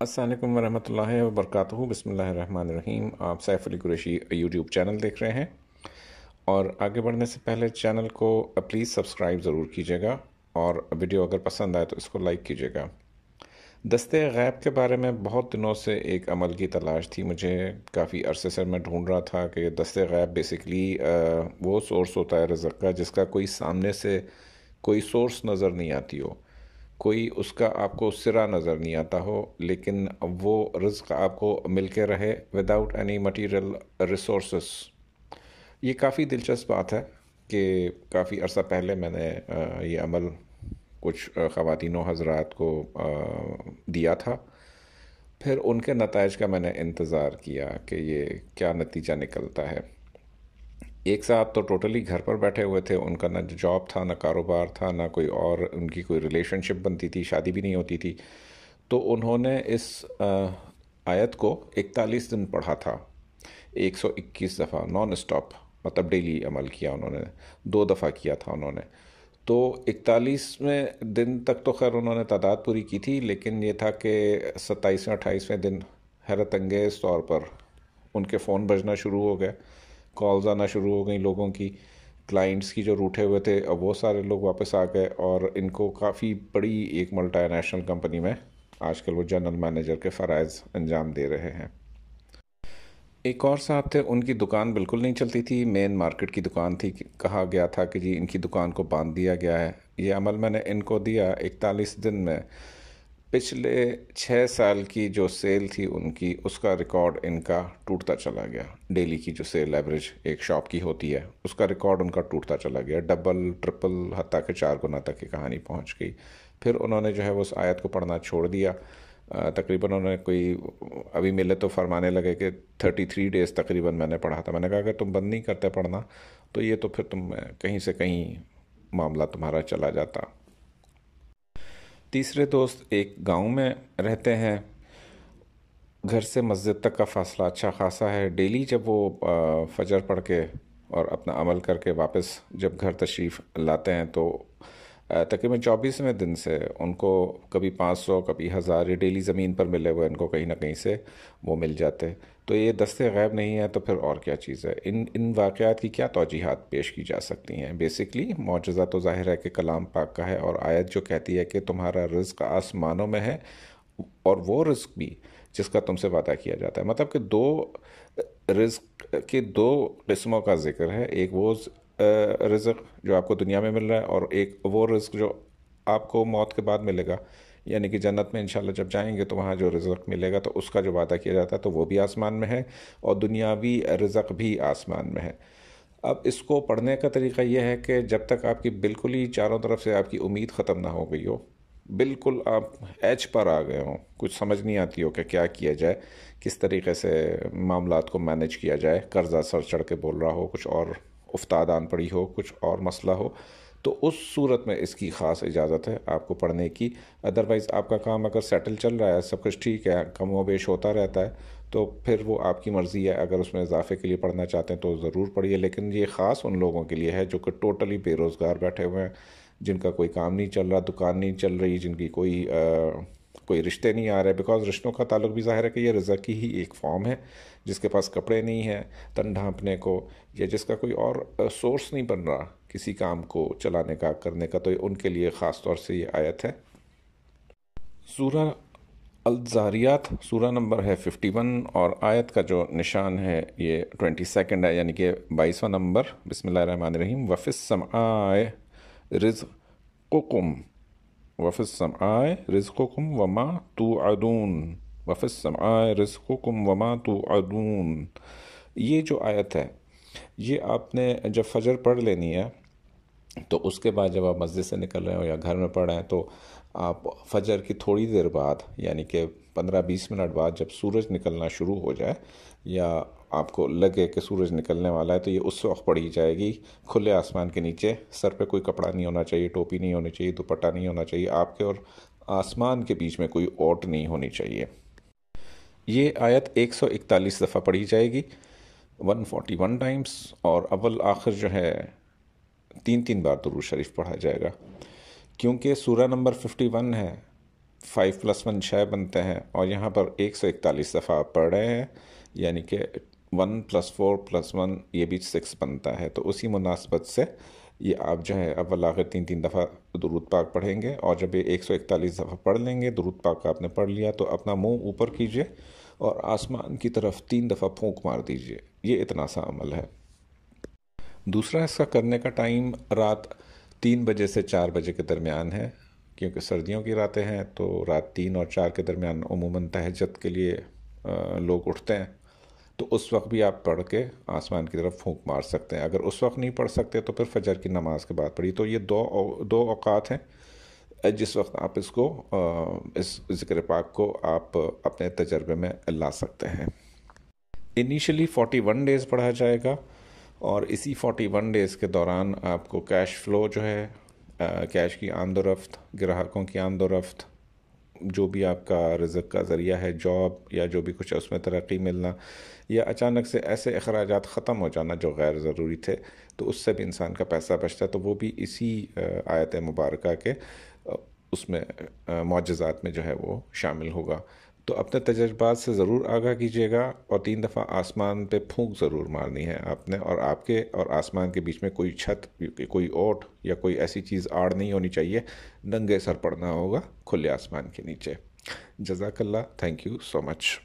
السلام علیکم ورحمۃ اللہ وبرکاتہ۔ بسم اللہ الرحمن الرحیم۔ آپ سیف علی قریشی یوٹیوب چینل دیکھ رہے ہیں، اور آگے بڑھنے سے پہلے چینل کو پلیز سبسکرائب ضرور کیجیے گا، اور ویڈیو اگر پسند آئے تو اس کو لائک کیجیے گا۔ دستے غیب کے بارے میں بہت دنوں سے ایک عمل کی تلاش تھی مجھے، کافی عرصے سے میں ڈھونڈ رہا تھا کہ دستے غیب بیسیکلی وہ سورس ہوتا ہے رزق کا جس کا کوئی سامنے سے کوئی سورس نظر نہیں آتی ہو، کوئی اس کا آپ کو سرا نظر نہیں آتا ہو، لیکن وہ رزق آپ کو مل کے رہے وداؤٹ اینی مٹیریل ریسورسز۔ یہ کافی دلچسپ بات ہے کہ کافی عرصہ پہلے میں نے یہ عمل کچھ خواتین و حضرات کو دیا تھا، پھر ان کے نتائج کا میں نے انتظار کیا کہ یہ کیا نتیجہ نکلتا ہے۔ ایک ساتھ تو ٹوٹلی گھر پر بیٹھے ہوئے تھے، ان کا نہ جاب تھا، نہ کاروبار تھا، نہ کوئی اور ان کی کوئی ریلیشن شپ بنتی تھی، شادی بھی نہیں ہوتی تھی۔ تو انہوں نے اس آیت کو 41 دن پڑھا تھا، 121 دفعہ نان اسٹاپ، مطلب ڈیلی عمل کیا انہوں نے، 2 دفعہ کیا تھا انہوں نے۔ تو 41ویں دن تک تو خیر انہوں نے تعداد پوری کی تھی، لیکن یہ تھا کہ 27ویں 28ویں دن حیرت انگیز طور پر ان کے فون بجنا شروع ہو گئے، کالز آنا شروع ہو گئیں لوگوں کی، کلائنٹس کی جو روٹھے ہوئے تھے اب وہ سارے لوگ واپس آ گئے، اور ان کو کافی بڑی ایک ملٹی نیشنل کمپنی میں آج کل وہ جنرل مینیجر کے فرائض انجام دے رہے ہیں۔ ایک اور صاحب تھے، ان کی دکان بالکل نہیں چلتی تھی، مین مارکیٹ کی دکان تھی، کہا گیا تھا کہ جی ان کی دکان کو باندھ دیا گیا ہے۔ یہ عمل میں نے ان کو دیا، 41 دن میں پچھلے 6 سال کی جو سیل تھی ان کی، اس کا ریکارڈ ان کا ٹوٹتا چلا گیا۔ ڈیلی کی جو سیل ایوریج ایک شاپ کی ہوتی ہے، اس کا ریکارڈ ان کا ٹوٹتا چلا گیا، ڈبل ٹرپل حتیٰ کہ 4 گنا تک کی کہانی پہنچ گئی۔ پھر انہوں نے جو ہے وہ اس آیت کو پڑھنا چھوڑ دیا۔ تقریباً انہوں نے کوئی ابھی ملے تو فرمانے لگے کہ 33 ڈیز تقریباً میں نے پڑھا تھا۔ میں نے کہا کہ تم بند نہیں کرتے پڑھنا تو یہ تو پھر تم کہیں سے کہیں معاملہ تمہارا چلا جاتا۔ تیسرے دوست ایک گاؤں میں رہتے ہیں، گھر سے مسجد تک کا فاصلہ اچھا خاصا ہے۔ ڈیلی جب وہ فجر پڑھ کے اور اپنا عمل کر کے واپس جب گھر تشریف لاتے ہیں تو تقریباً 24ویں دن سے ان کو کبھی 500 کبھی 1000 یہ ڈیلی زمین پر ملے ہوئے ان کو کہیں نہ کہیں سے وہ مل جاتے۔ تو یہ دستے غیب نہیں ہے تو پھر اور کیا چیز ہے؟ ان واقعات کی کیا توجیحات پیش کی جا سکتی ہیں؟ بیسکلی معجزہ تو ظاہر ہے کہ کلام پاک کا ہے، اور آیت جو کہتی ہے کہ تمہارا رزق آسمانوں میں ہے، اور وہ رزق بھی جس کا تم سے وعدہ کیا جاتا ہے، مطلب کہ 2 رزق کے 2 قسموں کا ذکر ہے۔ ایک وہ رزق جو آپ کو دنیا میں مل رہا ہے، اور ایک وہ رزق جو آپ کو موت کے بعد ملے گا، یعنی کہ جنت میں انشاءاللہ جب جائیں گے تو وہاں جو رزق ملے گا تو اس کا جو وعدہ کیا جاتا ہے تو وہ بھی آسمان میں ہے، اور دنیاوی رزق بھی آسمان میں ہے۔ اب اس کو پڑھنے کا طریقہ یہ ہے کہ جب تک آپ کی بالکل ہی چاروں طرف سے آپ کی امید ختم نہ ہو گئی ہو، بالکل آپ ایج پر آ گئے ہوں، کچھ سمجھ نہیں آتی ہو کہ کیا کیا جائے، کس طریقے سے معاملات کو مینج کیا جائے، قرضہ سر چڑھ کے بول رہا ہو، کچھ اور افتاد آن پڑی ہو، کچھ اور مسئلہ ہو، تو اس صورت میں اس کی خاص اجازت ہے آپ کو پڑھنے کی۔ ادروائز آپ کا کام اگر سیٹل چل رہا ہے، سب کچھ ٹھیک ہے، کم و بیش ہوتا رہتا ہے، تو پھر وہ آپ کی مرضی ہے، اگر اس میں اضافے کے لیے پڑھنا چاہتے ہیں تو ضرور پڑھیے۔ لیکن یہ خاص ان لوگوں کے لیے ہے جو کہ ٹوٹلی بے روزگار بیٹھے ہوئے ہیں، جن کا کوئی کام نہیں چل رہا، دکان نہیں چل رہی، جن کی کوئی رشتے نہیں آ رہے، بیکاز رشتوں کا تعلق بھی ظاہر ہے کہ یہ رزق کی ہی ایک فارم ہے۔ جس کے پاس کپڑے نہیں ہیں تن ڈھانپنے کو، یا جس کا کوئی اور سورس نہیں بن رہا کسی کام کو چلانے کا کرنے کا، تو ان کے لیے خاص طور سے یہ آیت ہے۔ سورہ الذاریات سورہ نمبر ہے 51، اور آیت کا جو نشان ہے یہ 22 ہے، یعنی کہ 22واں نمبر۔ بسم اللہ الرحمن الرحیم۔ وَفِي السَّمْاءِ رِزْقُكُمْ وَفِي السَّمْاءِ رِزْقُكُمْ وَمَا تُوعَدُونَ وَفِي السَّمْاءِ رِزْقُكُمْ وَمَا تُوعَدُونَ۔ یہ جو آیت ہے یہ آپ نے جب فجر پڑھ لینی ہے تو اس کے بعد جب آپ مسجد سے نکل رہے ہو یا گھر میں پڑھ رہے ہیں تو آپ فجر کی تھوڑی دیر بعد، یعنی کہ 15-20 منٹ بعد جب سورج نکلنا شروع ہو جائے، یا آپ کو لگے کہ سورج نکلنے والا ہے، تو یہ اس وقت پڑھی جائے گی کھلے آسمان کے نیچے۔ سر پہ کوئی کپڑا نہیں ہونا چاہیے، ٹوپی نہیں ہونی چاہیے، دوپٹہ نہیں ہونا چاہیے، آپ کے اور آسمان کے بیچ میں کوئی اوٹ نہیں ہونی چاہیے۔ یہ آیت 141 دفعہ پڑھی جائے گی، 141 ٹائمز، اور اول آخر جو ہے 3 بار درود شریف پڑھا جائے گا، کیونکہ سورہ نمبر 51 ہے، 5+1 6 بنتے ہیں، اور یہاں پر 141 دفعہ آپ پڑھ رہے ہیں، یعنی کہ 1+4+1 یہ بھی 6 بنتا ہے۔ تو اسی مناسبت سے یہ آپ جو ہے اول آخر 3 دفعہ درود پاک پڑھیں گے، اور جب یہ 141 دفعہ پڑھ لیں گے، درود پاک آپ نے پڑھ لیا، تو اپنا منہ اوپر کیجئے اور آسمان کی طرف 3 دفعہ پھونک مار دیجئے۔ یہ اتنا سا عمل ہے۔ دوسرا اس کا کرنے کا ٹائم رات 3 بجے سے 4 بجے کے درمیان ہے، کیونکہ سردیوں کی راتیں ہیں تو رات 3 اور 4 کے درمیان عموماً تہجد کے لیے لوگ اٹھتے ہیں، تو اس وقت بھی آپ پڑھ کے آسمان کی طرف پھونک مار سکتے ہیں۔ اگر اس وقت نہیں پڑھ سکتے تو پھر فجر کی نماز کے بعد پڑھی۔ تو یہ دو اوقات ہیں جس وقت آپ اس کو اس ذکر پاک کو آپ اپنے تجربے میں لا سکتے ہیں۔ انیشلی 41 ڈیز پڑھا جائے گا، اور اسی 41 ڈیز کے دوران آپ کو کیش فلو جو ہے، کیش کی آمد و رفت، گراہکوں کی آمد و رفت، جو بھی آپ کا رزق کا ذریعہ ہے، جاب یا جو بھی کچھ ہے اس میں ترقی ملنا، یا اچانک سے ایسے اخراجات ختم ہو جانا جو غیر ضروری تھے، تو اس سے بھی انسان کا پیسہ بچتا ہے، تو وہ بھی اسی آیت مبارکہ کے اس میں معجزات میں جو ہے وہ شامل ہوگا۔ تو اپنے تجربات سے ضرور آگاہ کیجیے گا، اور 3 دفعہ آسمان پہ پھونک ضرور مارنی ہے آپ نے، اور آپ کے اور آسمان کے بیچ میں کوئی چھت، کوئی اوٹ یا کوئی ایسی چیز آڑ نہیں ہونی چاہیے، ننگے سر پڑنا ہوگا کھلے آسمان کے نیچے۔ جزاک اللہ، تھینک یو سو مچ۔